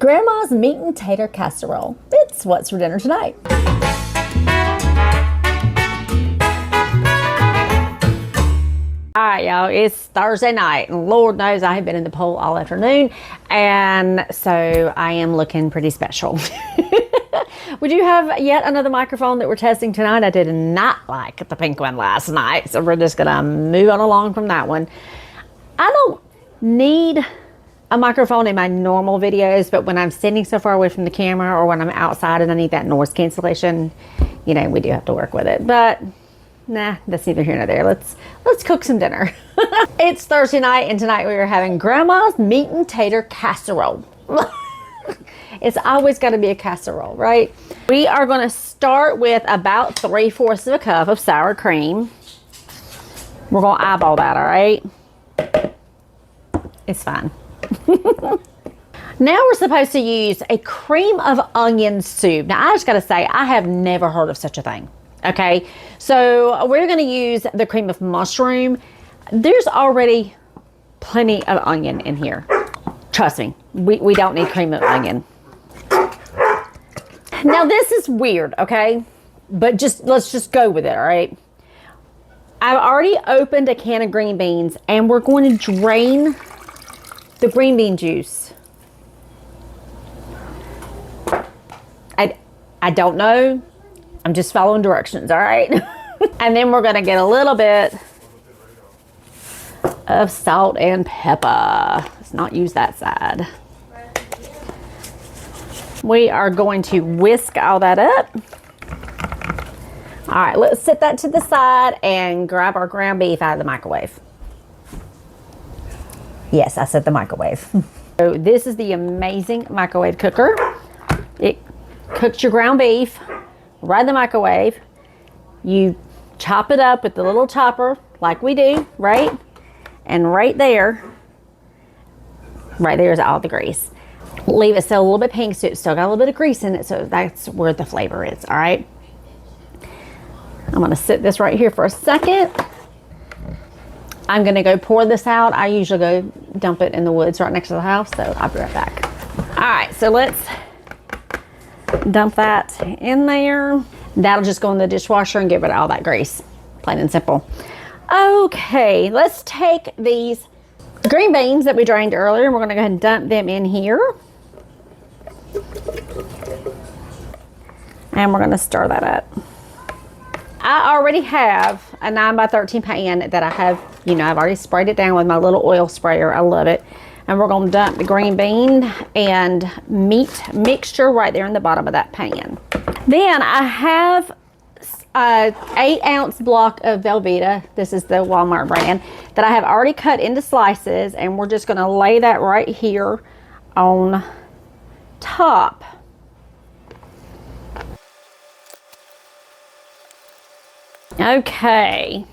Grandma's meat and tater casserole. It's what's for dinner tonight. All right, y'all, it's Thursday night, and Lord knows I have been in the pool all afternoon, and so I am looking pretty special. We do have yet another microphone that we're testing tonight. I did not like the pink one last night, so we're just gonna move on along from that one. I don't need a microphone in my normal videos, but when I'm standing so far away from the camera or when I'm outside and I need that noise cancellation, you know, we do have to work with it. But nah, that's neither here nor there. Let's cook some dinner. It's Thursday night, and tonight we are having Grandma's meat and tater casserole. It's always got to be a casserole, right? We are going to start with about 3/4 of a cup of sour cream. We're going to eyeball that, all right? It's fine. Now we're supposed to use a cream of onion soup. Now I just got to say, I have never heard of such a thing. Okay, so we're going to use the cream of mushroom. There's already plenty of onion in here. Trust me, we don't need cream of onion. Now this is weird, okay? But let's just go with it, all right? I've already opened a can of green beans, and we're going to drain the green bean juice. I don't know. I'm just following directions, all right? And then we're gonna get a little bit of salt and pepper. Let's not use that side. We are going to whisk all that up. All right, let's set that to the side and grab our ground beef out of the microwave. Yes, I said the microwave. So this is the amazing microwave cooker. It cooks your ground beef right in the microwave. You chop it up with the little chopper like we do, right? And right there is all the grease. Leave it still a little bit pink so it's still got a little bit of grease in it, so that's where the flavor is, all right? I'm gonna sit this right here for a second. I'm gonna go pour this out. I usually go dump it in the woods right next to the house, so I'll be right back. All right, so let's dump that in there. That'll just go in the dishwasher and get rid of all that grease, plain and simple. Okay, let's take these green beans that we drained earlier, and we're gonna go ahead and dump them in here. And we're gonna stir that up. I already have a 9x13 pan that I have, you know, I've already sprayed it down with my little oil sprayer. I love it. And we're gonna dump the green bean and meat mixture right there in the bottom of that pan. Then I have an 8-ounce block of Velveeta. This is the Walmart brand that I have already cut into slices, and we're just gonna lay that right here on top. Okay.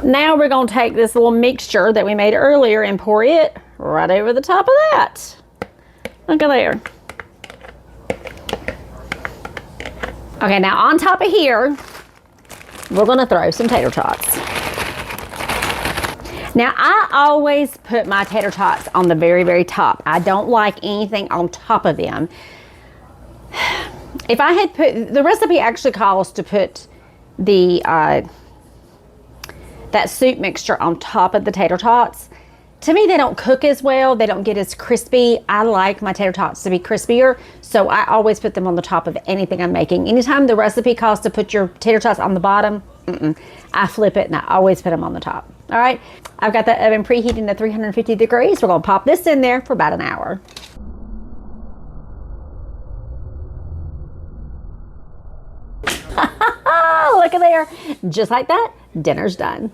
Now we're gonna take this little mixture that we made earlier and pour it right over the top of that. Look at there. Okay, now on top of here, we're gonna throw some tater tots. Now I always put my tater tots on the very, very top. I don't like anything on top of them. If I had put, the recipe actually calls to put the that soup mixture on top of the tater tots. To me, they don't cook as well. They don't get as crispy. I like my tater tots to be crispier, so I always put them on the top of anything I'm making. Anytime the recipe calls to put your tater tots on the bottom, I flip it and I always put them on the top. All right, I've got the oven preheating to 350 degrees. We're gonna pop this in there for about an hour. Look at there, just like that, dinner's done.